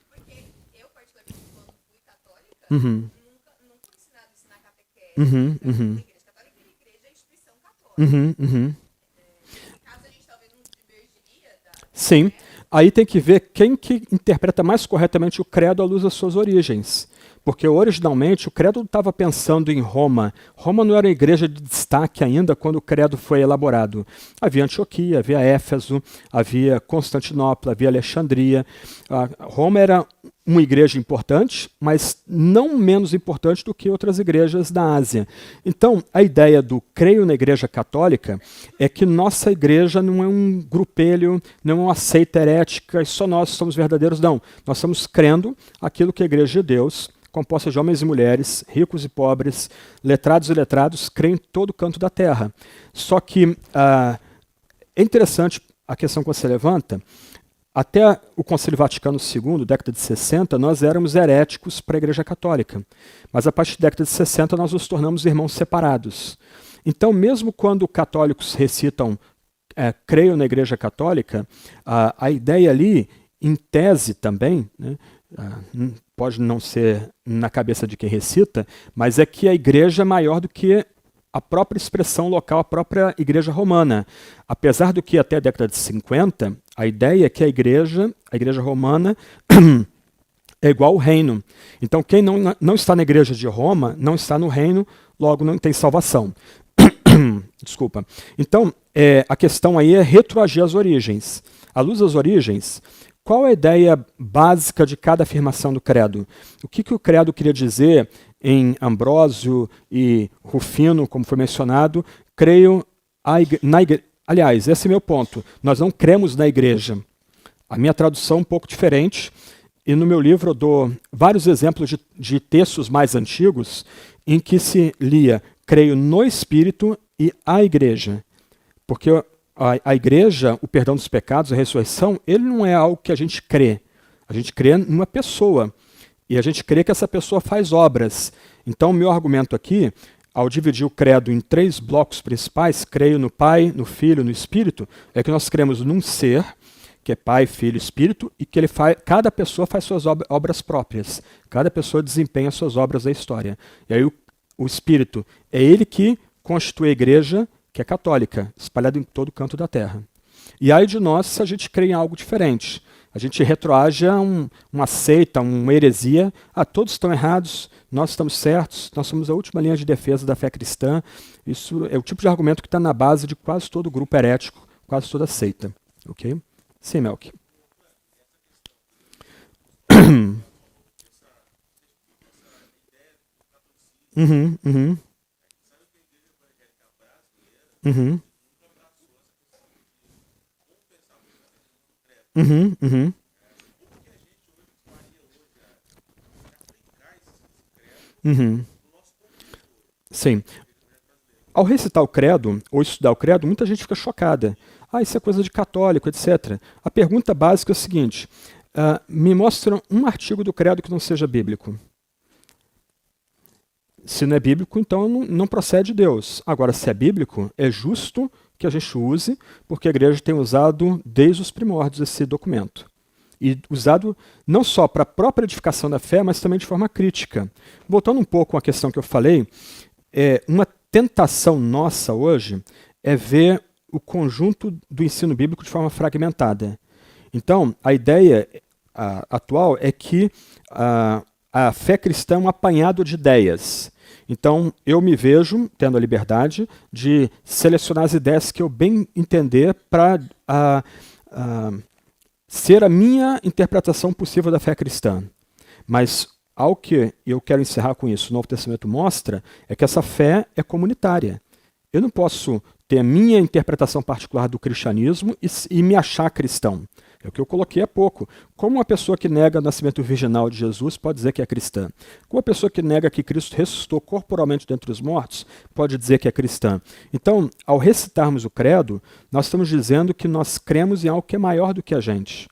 Porque eu, particularmente, quando fui católica, nunca fui ensinado isso na catequese. A Igreja Católica é a igreja, a instituição católica. Caso a gente talvez não divergiria da... Sim. Aí tem que ver quem que interpreta mais corretamente o credo à luz das suas origens. Porque originalmente o credo estava pensando em Roma. Roma não era uma igreja de destaque ainda quando o credo foi elaborado. Havia Antioquia, havia Éfeso, havia Constantinopla, havia Alexandria. Roma era uma igreja importante, mas não menos importante do que outras igrejas da Ásia. Então, a ideia do creio na igreja católica é que nossa igreja não é um grupelho, não é uma seita herética, e só nós somos verdadeiros, não. Nós estamos crendo aquilo que a igreja de Deus, composta de homens e mulheres, ricos e pobres, letrados e letrados, creem em todo canto da terra. Só que é interessante a questão que você levanta, até o Concílio Vaticano II, década de 60, nós éramos heréticos para a Igreja Católica. Mas a partir da década de 60 nós nos tornamos irmãos separados. Então, mesmo quando católicos recitam creio na Igreja Católica, a ideia ali, em tese também, né, pode não ser na cabeça de quem recita, mas é que a Igreja é maior do que a própria expressão local, a própria Igreja Romana. Apesar do que até a década de 50, a ideia é que a Igreja Romana é igual ao reino. Então, quem não está na Igreja de Roma, não está no reino, logo não tem salvação. Desculpa. Então, a questão aí é retroagir as origens. À luz das origens, qual é a ideia básica de cada afirmação do credo? O que o credo queria dizer em Ambrósio e Rufino, como foi mencionado? Creio na igreja. Aliás, esse é meu ponto. Nós não cremos na igreja. A minha tradução é um pouco diferente. E no meu livro eu dou vários exemplos de textos mais antigos em que se lia creio no Espírito e a igreja. Porque a igreja, o perdão dos pecados, a ressurreição, ele não é algo que a gente crê. A gente crê numa pessoa. E a gente crê que essa pessoa faz obras. Então, o meu argumento aqui, ao dividir o credo em 3 blocos principais, creio no Pai, no Filho, no Espírito, é que nós cremos num ser, que é Pai, Filho e Espírito, e que cada pessoa faz suas obras próprias. Cada pessoa desempenha suas obras da história. E aí o Espírito é ele que constitui a igreja, que é católica, espalhada em todo canto da terra. E aí de nós se a gente crê em algo diferente. A gente retroage a uma seita, uma heresia. Todos estão errados, nós estamos certos, nós somos a última linha de defesa da fé cristã. Isso é o tipo de argumento que está na base de quase todo grupo herético, quase toda seita. Ok? Sim, Melk. Uhum. Sim. Ao recitar o credo, ou estudar o credo, muita gente fica chocada. Isso é coisa de católico, etc. A pergunta básica é a seguinte, me mostra um artigo do credo que não seja bíblico. Se não é bíblico, então não procede de Deus. Agora, se é bíblico, é justo que a gente use, porque a igreja tem usado desde os primórdios esse documento. E usado não só para a própria edificação da fé, mas também de forma crítica. Voltando um pouco à questão que eu falei, uma tentação nossa hoje é ver o conjunto do ensino bíblico de forma fragmentada. Então, a ideia atual é que a fé cristã é um apanhado de ideias. Então, eu me vejo tendo a liberdade de selecionar as ideias que eu bem entender para ser a minha interpretação possível da fé cristã. Mas algo que eu quero encerrar com isso, o Novo Testamento mostra, é que essa fé é comunitária. Eu não posso ter a minha interpretação particular do cristianismo e me achar cristão. É o que eu coloquei há pouco. Como uma pessoa que nega o nascimento virginal de Jesus pode dizer que é cristã? Como uma pessoa que nega que Cristo ressuscitou corporalmente dentre os mortos pode dizer que é cristã? Então, ao recitarmos o credo, nós estamos dizendo que nós cremos em algo que é maior do que a gente.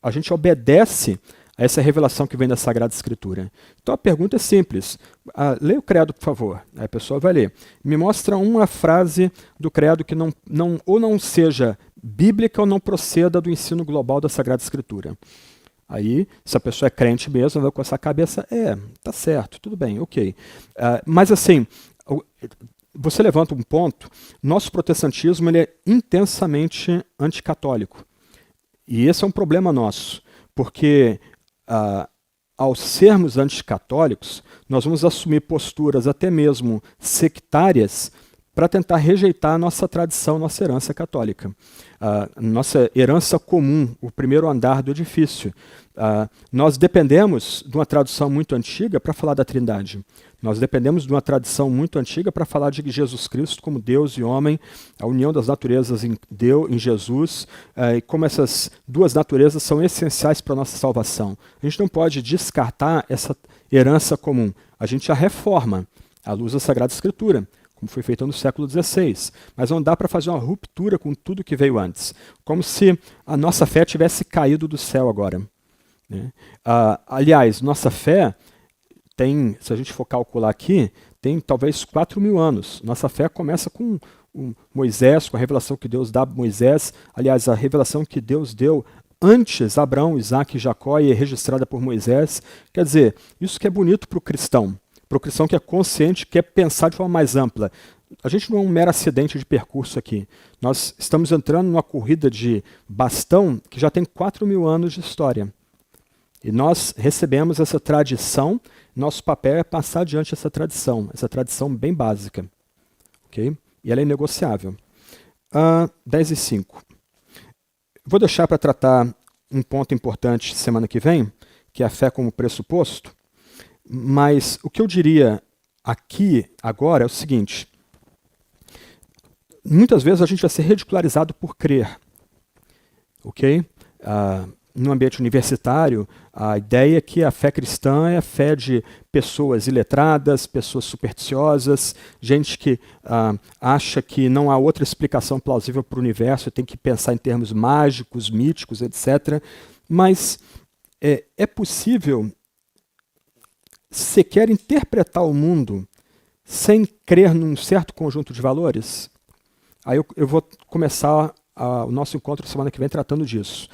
A gente obedece a essa revelação que vem da Sagrada Escritura. Então a pergunta é simples. Leia o credo, por favor. Aí a pessoa vai ler. Me mostra uma frase do credo que ou não seja bíblica ou não proceda do ensino global da Sagrada Escritura. Aí, se a pessoa é crente mesmo, vai com essa cabeça, tá certo, tudo bem, ok. Mas assim, você levanta um ponto, nosso protestantismo ele é intensamente anticatólico. E esse é um problema nosso, porque ao sermos anticatólicos, nós vamos assumir posturas até mesmo sectárias para tentar rejeitar a nossa tradição, nossa herança católica. Nossa herança comum, o primeiro andar do edifício. Nós dependemos de uma tradução muito antiga para falar da Trindade. Nós dependemos de uma tradição muito antiga para falar de Jesus Cristo como Deus e homem, a união das naturezas em Jesus, e como essas duas naturezas são essenciais para a nossa salvação. A gente não pode descartar essa herança comum. A gente a reforma à luz da Sagrada Escritura, como foi feito no século XVI. Mas não dá para fazer uma ruptura com tudo que veio antes. Como se a nossa fé tivesse caído do céu agora, né? Aliás, nossa fé tem, se a gente for calcular aqui, tem talvez 4.000 anos. Nossa fé começa com Moisés, com a revelação que Deus dá a Moisés. Aliás, a revelação que Deus deu antes Abraão, Isaac e Jacó e é registrada por Moisés. Quer dizer, isso que é bonito para o cristão que é consciente, quer pensar de forma mais ampla. A gente não é um mero acidente de percurso aqui. Nós estamos entrando numa corrida de bastão que já tem 4.000 anos de história. E nós recebemos essa tradição, nosso papel é passar adiante essa tradição bem básica. Okay? E ela é inegociável. 10:05. Vou deixar para tratar um ponto importante semana que vem, que é a fé como pressuposto, mas o que eu diria aqui, agora, é o seguinte. Muitas vezes a gente vai ser ridicularizado por crer. Ok? No ambiente universitário, a ideia é que a fé cristã é a fé de pessoas iletradas, pessoas supersticiosas, gente que acha que não há outra explicação plausível para o universo, tem que pensar em termos mágicos, míticos, etc. Mas é possível sequer interpretar o mundo sem crer num certo conjunto de valores? Aí eu vou começar o nosso encontro semana que vem tratando disso.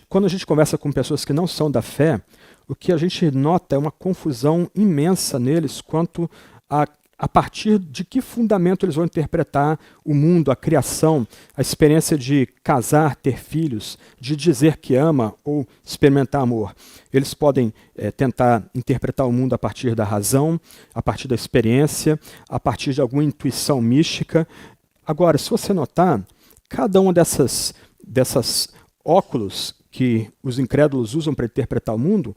Quando a gente conversa com pessoas que não são da fé, o que a gente nota é uma confusão imensa neles quanto a partir de que fundamento eles vão interpretar o mundo, a criação, a experiência de casar, ter filhos, de dizer que ama ou experimentar amor. Eles podem tentar interpretar o mundo a partir da razão, a partir da experiência, a partir de alguma intuição mística. Agora, se você notar, cada uma dessas óculos que os incrédulos usam para interpretar o mundo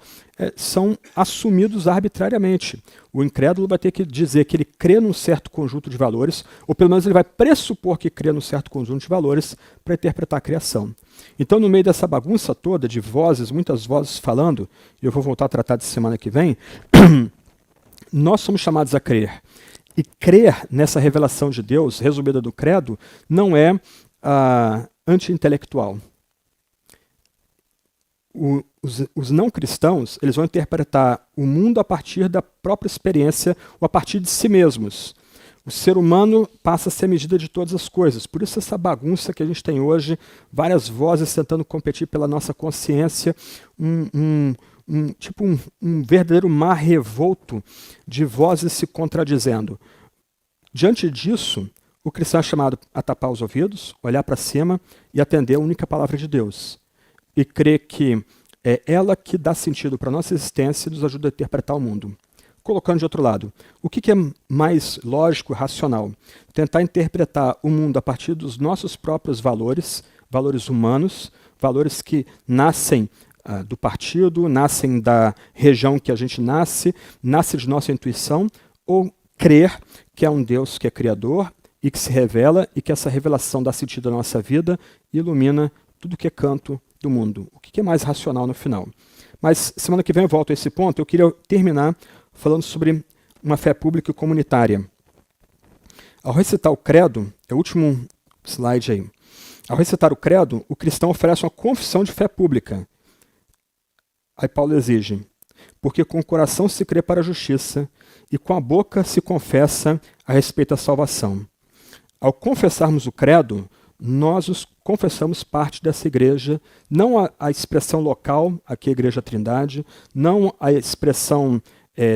são assumidos arbitrariamente. O incrédulo vai ter que dizer que ele crê num certo conjunto de valores, ou pelo menos ele vai pressupor que crê num certo conjunto de valores para interpretar a criação. Então, no meio dessa bagunça toda de vozes, muitas vozes falando, e eu vou voltar a tratar disso semana que vem, nós somos chamados a crer. E crer nessa revelação de Deus, resumida do credo, não é anti-intelectual. Os não cristãos, eles vão interpretar o mundo a partir da própria experiência ou a partir de si mesmos. O ser humano passa a ser a medida de todas as coisas. Por isso essa bagunça que a gente tem hoje, várias vozes tentando competir pela nossa consciência, um verdadeiro mar revolto de vozes se contradizendo. Diante disso, o cristão é chamado a tapar os ouvidos, olhar para cima e atender a única palavra de Deus. E crer que é ela que dá sentido para a nossa existência e nos ajuda a interpretar o mundo. Colocando de outro lado, o que é mais lógico e racional? Tentar interpretar o mundo a partir dos nossos próprios valores, valores humanos, valores que nascem do partido, nascem da região que a gente nasce de nossa intuição, ou crer que é um Deus que é criador e que se revela e que essa revelação dá sentido à nossa vida e ilumina tudo que é canto do mundo. O que é mais racional no final? Mas semana que vem eu volto a esse ponto. Eu queria terminar falando sobre uma fé pública e comunitária. Ao recitar o credo, é o último slide aí. Ao recitar o credo, o cristão oferece uma confissão de fé pública. Aí Paulo exige: porque com o coração se crê para a justiça e com a boca se confessa a respeito da salvação. Ao confessarmos o credo, nós os confessamos parte dessa igreja, não a expressão local, aqui a Igreja Trindade, não a expressão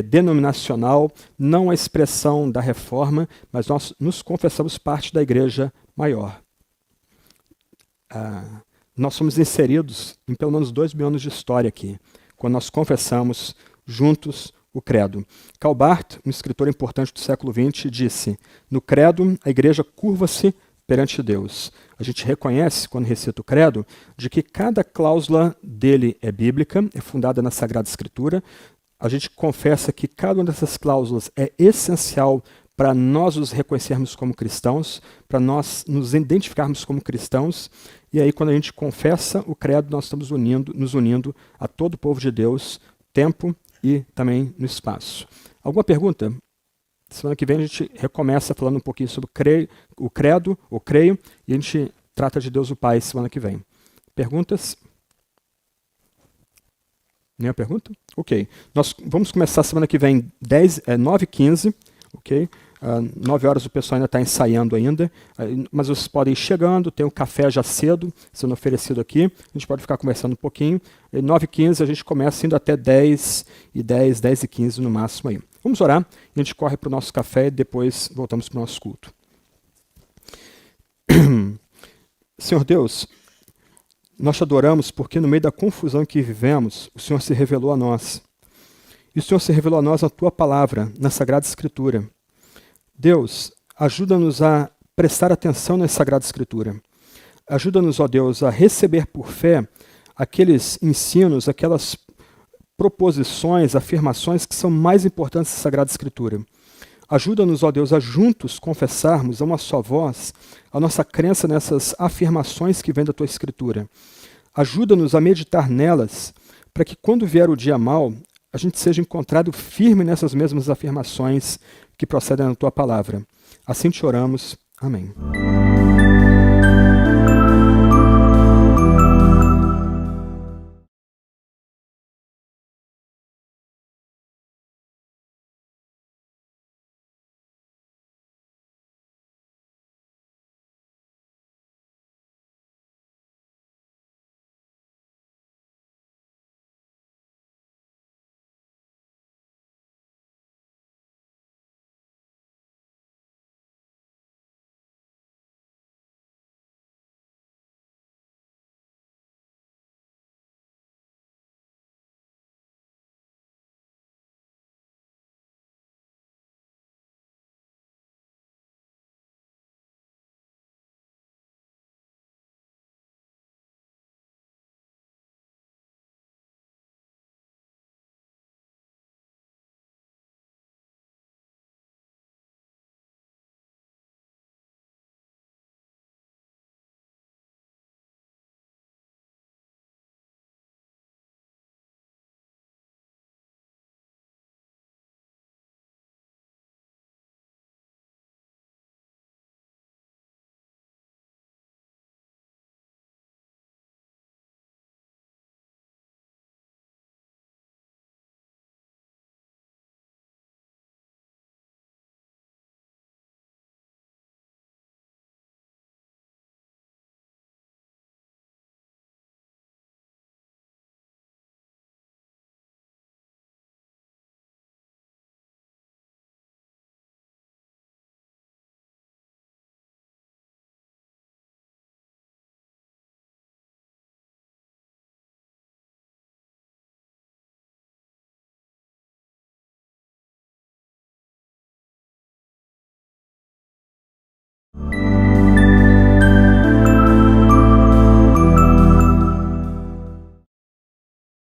denominacional, não a expressão da reforma, mas nós nos confessamos parte da igreja maior. Nós somos inseridos em pelo menos 2.000 anos de história aqui, quando nós confessamos juntos o credo. Karl Barth, um escritor importante do século XX, disse: no credo, a igreja curva-se perante Deus. A gente reconhece, quando recita o credo, de que cada cláusula dele é bíblica, é fundada na Sagrada Escritura. A gente confessa que cada uma dessas cláusulas é essencial para nós nos reconhecermos como cristãos, para nós nos identificarmos como cristãos. E aí, quando a gente confessa o credo, nós estamos nos unindo a todo o povo de Deus, tempo e também no espaço. Alguma pergunta? Semana que vem a gente recomeça falando um pouquinho sobre o credo, o creio, e a gente trata de Deus o Pai semana que vem. Perguntas? Nenhuma pergunta? Ok. Nós vamos começar semana que vem 9h15, ok? 9 horas o pessoal ainda está ensaiando ainda, mas vocês podem ir chegando, tem um café já cedo sendo oferecido aqui, a gente pode ficar conversando um pouquinho. 9h15 a gente começa indo até 10h10, 10h15 no máximo aí. Vamos orar, e a gente corre para o nosso café e depois voltamos para o nosso culto. Senhor Deus, nós te adoramos porque no meio da confusão que vivemos, o Senhor se revelou a nós. E o Senhor se revelou a nós na Tua Palavra, na Sagrada Escritura. Deus, ajuda-nos a prestar atenção na Sagrada Escritura. Ajuda-nos, ó Deus, a receber por fé aqueles ensinos, aquelas proposições, afirmações que são mais importantes da Sagrada Escritura. Ajuda-nos, ó Deus, a juntos confessarmos a uma só voz a nossa crença nessas afirmações que vêm da Tua Escritura. Ajuda-nos a meditar nelas, para que quando vier o dia mau, a gente seja encontrado firme nessas mesmas afirmações que procedem da Tua Palavra. Assim te oramos. Amém.